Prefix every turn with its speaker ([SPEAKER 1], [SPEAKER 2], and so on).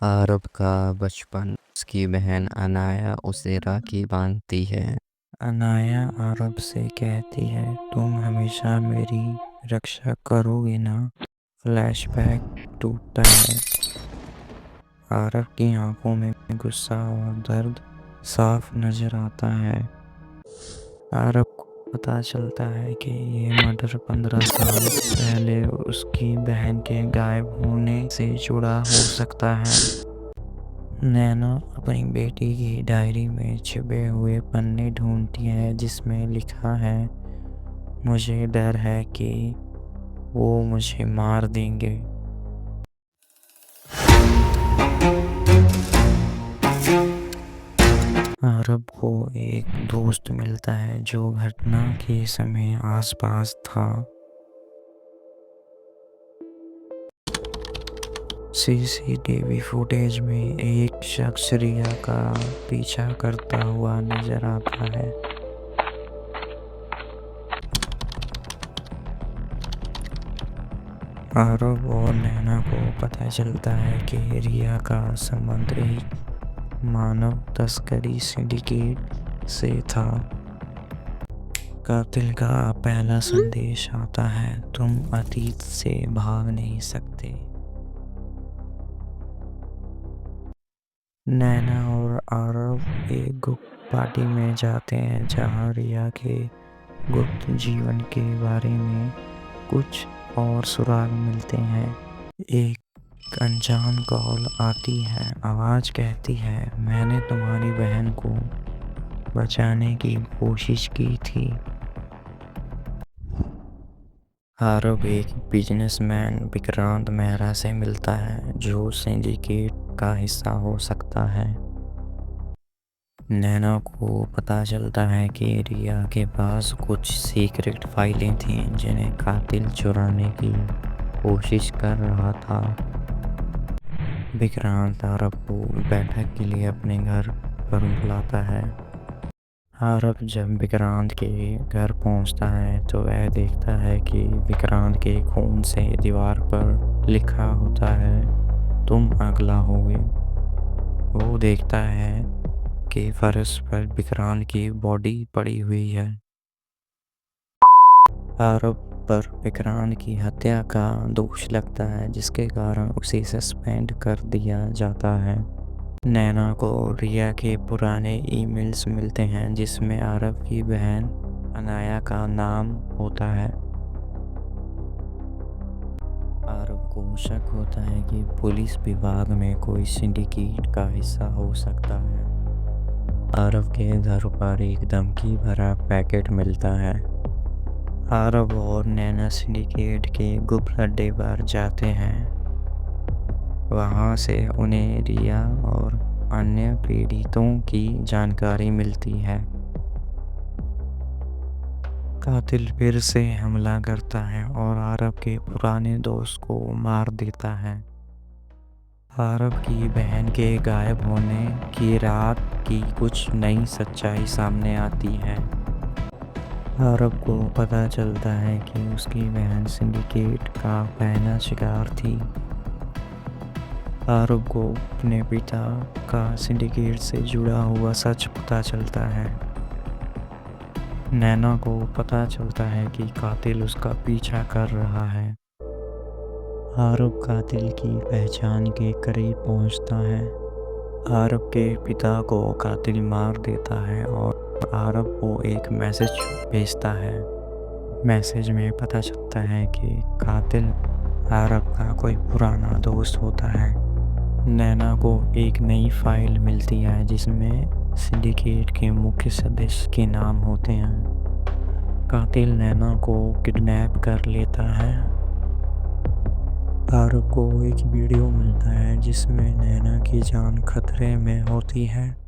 [SPEAKER 1] आरब का बचपन। उसकी बहन अनाया उसे राखी बांधती है।
[SPEAKER 2] अनाया आरब से कहती है, तुम हमेशा मेरी रक्षा करोगे ना। फ्लैशबैक टूटता है। आरब की आंखों में गुस्सा और दर्द साफ नजर आता है। आरब को पता चलता है कि ये मर्डर 15 साल पहले उसकी बहन के गायब होने से जुड़ा हो सकता है। नैना अपनी बेटी की डायरी में छिपे हुए पन्ने ढूंढती है जिसमें लिखा है, मुझे डर है कि वो मुझे मार देंगे। आरब को एक दोस्त मिलता है जो घटना के समय आसपास था। सीसीटीवी फुटेज में एक शख्स रिया का पीछा करता हुआ नजर आता है। आरब और नैना को पता चलता है कि रिया का संबंध एक मानव तस्करी सिंडिकेट से था। कातिल का पहला संदेश आता है, तुम अतीत से भाग नहीं सकते। नैना और आरव एक गुप्त पार्टी में जाते हैं जहां रिया के गुप्त जीवन के बारे में कुछ और सुराग मिलते हैं। एक अनजान कॉल आती है। आवाज कहती है, मैंने तुम्हारी बहन को बचाने की कोशिश की थी। आरब एक बिजनेसमैन विक्रांत मेहरा से मिलता है जो सिंडिकेट का हिस्सा हो सकता है। नैना को पता चलता है कि रिया के पास कुछ सीक्रेट फाइलें थीं जिन्हें कातिल चुराने की कोशिश कर रहा था। विक्रांत आरब को बैठक के लिए अपने घर पर बुलाता है। आरब जब विक्रांत के घर पहुंचता है तो वह देखता है कि विक्रांत के खून से दीवार पर लिखा होता है, तुम अगला होगे। वो देखता है कि फर्श पर विक्रांत की बॉडी पड़ी हुई है। आरब पर विक्रांत की हत्या का दोष लगता है जिसके कारण उसे सस्पेंड कर दिया जाता है। नैना को रिया के पुराने ईमेल्स मिलते हैं जिसमें आरब की बहन अनाया का नाम होता है। आरब को शक होता है कि पुलिस विभाग में कोई सिंडिकेट का हिस्सा हो सकता है। आरब के घर पर एक धमकी भरा पैकेट मिलता है। आरब और नैना सिंडिकेट के गुप्त अड्डे पर जाते हैं। वहां से उन्हें रिया और अन्य पीड़ितों की जानकारी मिलती है। कातिल फिर से हमला करता है और आरब के पुराने दोस्त को मार देता है। आरब की बहन के गायब होने की रात की कुछ नई सच्चाई सामने आती है। आरब को पता चलता है कि उसकी बहन सिंडिकेट का पहला शिकार थी। आरब को अपने पिता का सिंडिकेट से जुड़ा हुआ सच पता चलता है। नैना को पता चलता है कि कातिल उसका पीछा कर रहा है। आरब कातिल की पहचान के करीब पहुंचता है। आरब के पिता को कातिल मार देता है और आरब को एक मैसेज भेजता है। मैसेज में पता चलता है कि कातिल आरब का कोई पुराना दोस्त होता है। नैना को एक नई फाइल मिलती है जिसमें सिंडिकेट के मुख्य सदस्य के नाम होते हैं। कातिल नैना को किडनैप कर लेता है। आरब को एक वीडियो मिलता है जिसमें नैना की जान खतरे में होती है।